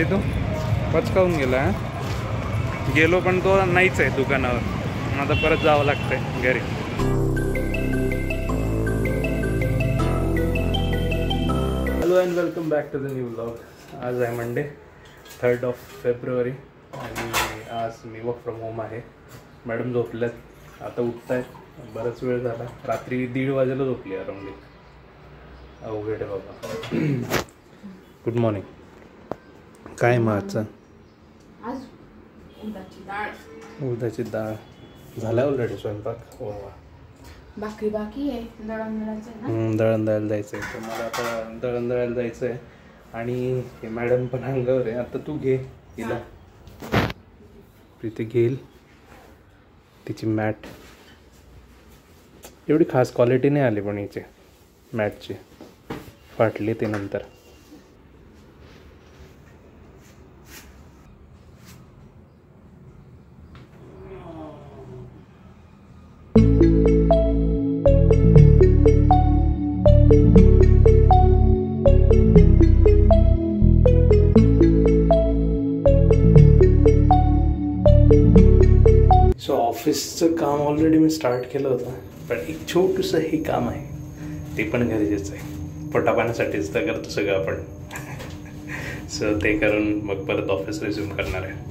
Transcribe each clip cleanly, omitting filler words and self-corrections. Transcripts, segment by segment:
तू पचकावून गेला. गेलो पण तो नाहीच आहे दुकानावर. आता परत जावं लागतंय घरी. Hello and welcome back to the new vlog. आज आहे मंडे 3rd फेब्रुवारी आणि आज मी वर्क फ्रॉम होम आहे. मॅडम झोपल्यात, आता उठतायत. बराच वेळ झाला, रात्री 1:30 वाजेला झोपली अराउंड. अवघड आहे बाबा. Good morning. काय मग आजचं? आज उडदाची डाळ झाला ऑलरेडी स्वयंपाक. हो, बाकी बाकी आहे. दळण दळायला जायचं आहे. तर मला आता दळण दळायला जायचं आहे. आणि हे मॅडम पण अंगावर आहे. आता तू घे तिला. प्रीती घेईल तिची मॅट. एवढी खास क्वालिटी नाही आली पण हिची मॅटची, फाटली ते नंतर. ऑफिसचं काम ऑलरेडी मी स्टार्ट केलं होतं, पण एक छोटंसं हे काम आहे, ते पण गरजेचं आहे. पोटापाण्यासाठीच तर करतो सगळं आपण. सो ते करून मग परत ऑफिस रिझ्यूम करणार आहे.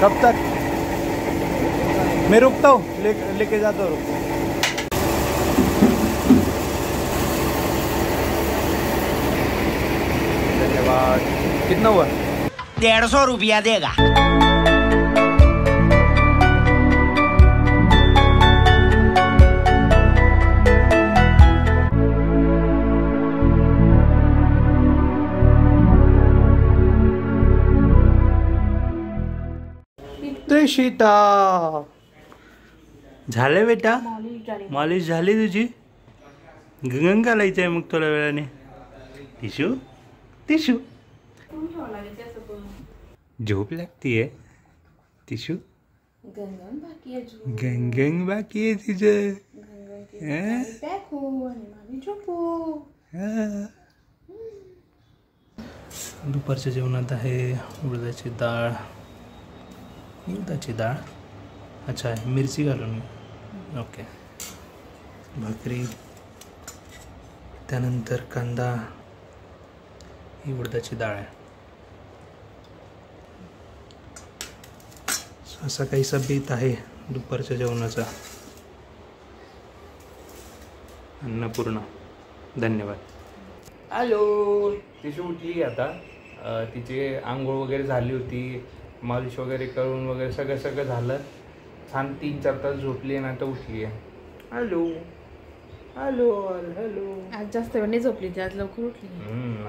कब तक? मैं रुकता हूँ, लेके जाता हूँ. धन्यवाद. कितना हुआ? 150 रुपया देगा. शीता झालं बेटा? मालिश झाली तुझी? गंगन घालायचं आहे मग थोड्या वेळाने. टिशू टिशू झोप लागतीये. टिशू गंगन बाकी आहे तिचं. दुपारच्या जेवणात आहे उडदाची डाळ. अच्छा, मिरची घालून. ओके. भाकरी, त्यानंतर कांदा. ही उडदाची डाळ आहे. असा काहीसा बेत आहे दुपारच्या जेवणाचा. अन्नपूर्णा, धन्यवाद. हॅलो. तिची उठली आता. तिची आंघोळ वगैरे झाली होती, मालिश वगैरे करून वगैरे सगळं झालं. छान 3-4 तास झोपली आणि आता उठली आहे. Hello hello hello. आज जास्त वेळ नाही झोपली, आज लवकर उठली.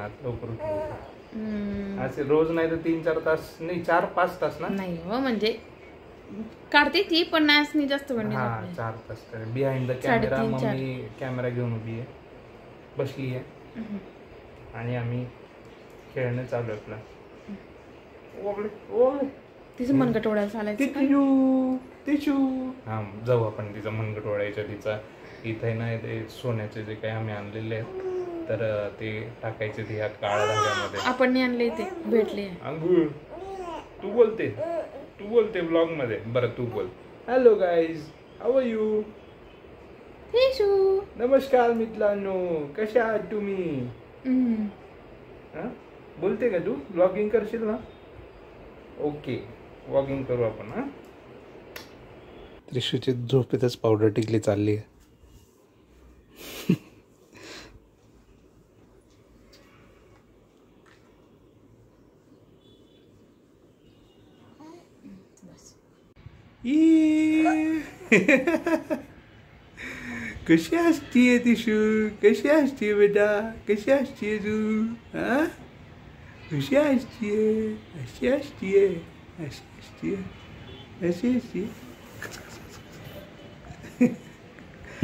आज लवकर उठली. आज रोज नाही तर 3-4 तास नाही, 4-5 तास ना. नाही हो, म्हणजे काढते ती, पण आज नाही जास्त वेळ. हा, 4 तास. Behind the camera mummy camera घेऊन उभी आहे, बसली आहे. आणि आम्ही खेळणं चालू आहे आपला. तिचं मनगट ओढायला चालायचं. हा, जाऊ आपण तिचा मनगट ओढायचा. तिचा इथे ना ते सोन्याचे जे काही आम्ही आणलेले आहेत, तर ते टाकायचे ह्या काळ्या धाग्यामध्ये. आपण नाही आणले, ते भेटले. अंगूळ तू बोलते ब्लॉग मध्ये. बरं तू बोल. Hello guys, how are you? नमस्कार मित्रांनो, कशा आहात तुम्ही? बोलते का तू? ब्लॉगिंग करशील ना? ओके, वॉकिंग करू आपण. हा, त्रिशूची झोपेतच पावडर टिकली चालली आहे. कशी असतीये तिशू? कशी असतीये बेटा? कशी असतीये तू? हा, कशी असतीये? अशी असतीये? ऐसी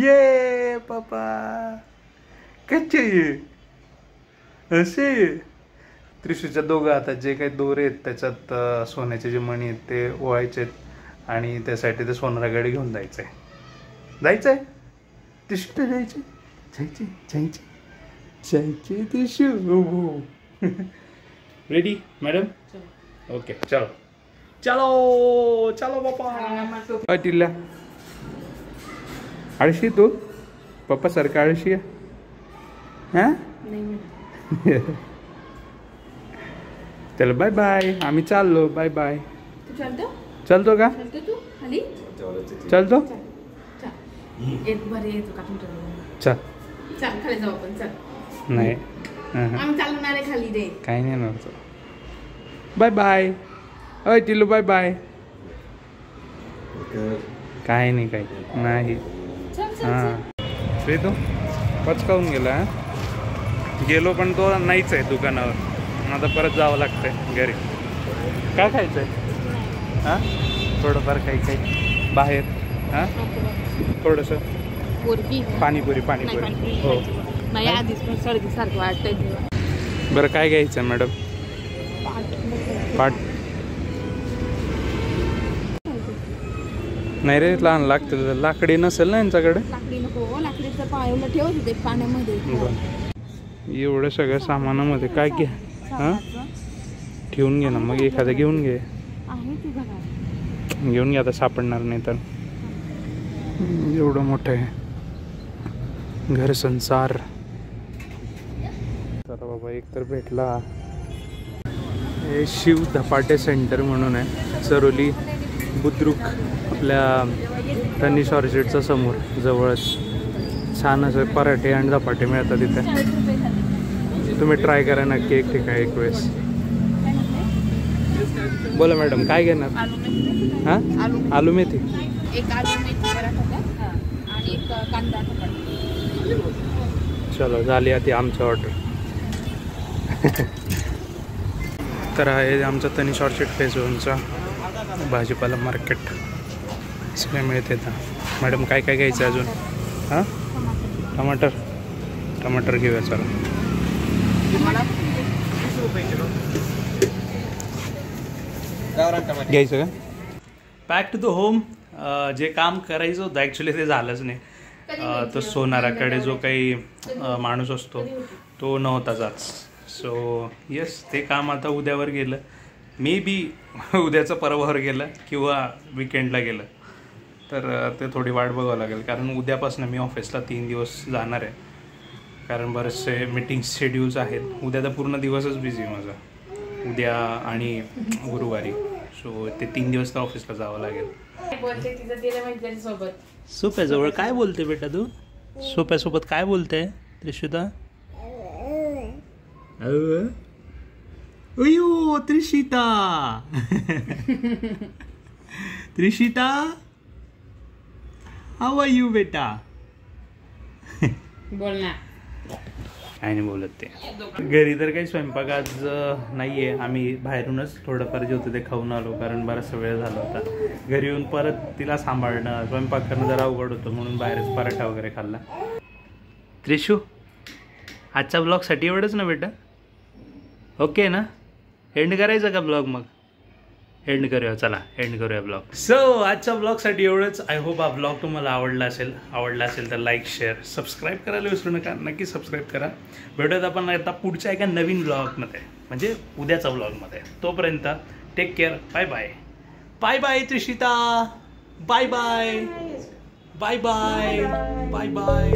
ये पापा कच्चे ये असे त्रिशूच्या दोघं आता जे काही दोरे आहेत त्याच्यात सोन्याचे जे मणी आहेत ते ओवायचे आहेत आणि त्यासाठी ते सोनारा गाडी घेऊन जायचंय त्रिशूला जायचे त्रिशू रेडी मॅडम ओके चलो चलो चलो पप्पा टिल्ल्या आळशी तू पप्पा सारखा आळशी आहे हा चल बाय बाय आम्ही चाललो बाय बाय चलतो का चलतो चल खाली जाऊ आपण चल नाही आम्ही चालणार आहे खाली रे काही नाही ना बाय बाय अय टिल्लू बाय बाय काही नाही काही नाही हां ते तो पचकावून गेला गेलो पण तो नाहीच आहे दुकानावर आता परत जावं लागतंय घरी काय खायचं आहे हां थोडंफार काही बाहेर हां थोडंसं पाणीपुरी हो सारखं वाटतंय बरं काय घ्यायचं मॅडम पाट नाही रे लहान लागतं लाकडी नसेल ना यांच्याकडे लाकडी नको लाकडी तर पायाला ठेवत होते पाण्यामध्ये एवढं सगळ्या सामानामध्ये काय घ्या हां ठेवून घे ना मग एखादं घेऊन घे आहे तू घरात घेऊन घे आता सापडणार नाही तर एवढं मोठं आहे घर संसार तर बाबा एक तर भेटला हे शिव धपाटे सेंटर म्हणून आहे सरोली बुद्रुक आपल्या तनिष ऑर्चिडच्या समोर जवळच छान असं पराठे आणि धपाटे मिळतात तिथे तुम्ही ट्राय करा नक्की एक ठिकाणी एक वेळेस बोला मॅडम काय घेणार हां आलू मेथी एक आलू मेथी पराठा आणि एक कांदा चलो झाली आता आमचं ऑर्डर तर आहे आमचं तनिष ऑर्चिड फेज 1चा भाजीपाला मार्केट सगळे मिळते आता मॅडम काय काय घ्यायचं अजून हां टमाटर घेऊया चला घ्यायचं का बॅक टू द होम जे काम करायचं होतं ॲक्च्युली ते झालंच नाही तो सोनाराकडे जो काही माणूस असतो तो नव्हताच आज सो येस ते काम आता उद्यावर गेलं मे बी उद्याचं परवावर गेलं किंवा विकेंडला गेलं तर ते थोडी वाट बघावं लागेल कारण उद्यापासून मी ऑफिसला 3 दिवस जाणार आहे कारण बरेचसे मीटिंग्स शेड्यूल्स आहेत उद्या तर पूर्ण दिवसच बिझी माझा उद्या आणि गुरुवारी सो ते 3 दिवस तर ऑफिसला जावं लागेल सोप्याजवळ काय बोलते बेटा तू सोप्यासोबत काय बोलते त्रिशिता अयो Trishita Trishita how are you बेटा बोल ना काय नाही बोलत ते घरी तर काही स्वयंपाक आज नाही आहे आम्ही बाहेरूनच थोडंफार जे होतं ते खाऊन आलो कारण बराचसा वेळ झाला होता घरी येऊन परत तिला सांभाळणं स्वयंपाक करणं जरा अवघड होतं म्हणून बाहेरच पराठा वगैरे खाल्ला त्रिशू आजच्या ब्लॉगसाठी एवढंच ना बेटा ओके ना एंड करायचं का ब्लॉग मग एंड करूया ब्लॉग सो आजच्या ब्लॉगसाठी एवढंच आय होप हा ब्लॉग तुम्हाला आवडला असेल तर लाईक शेअर सबस्क्राईब करायला विसरू नका नक्की सबस्क्राईब करा भेटूयात आपण आता पुढच्या एका नवीन ब्लॉगमध्ये म्हणजे उद्याचा ब्लॉगमध्ये तोपर्यंत take care bye bye bye bye Trishita bye bye bye bye bye bye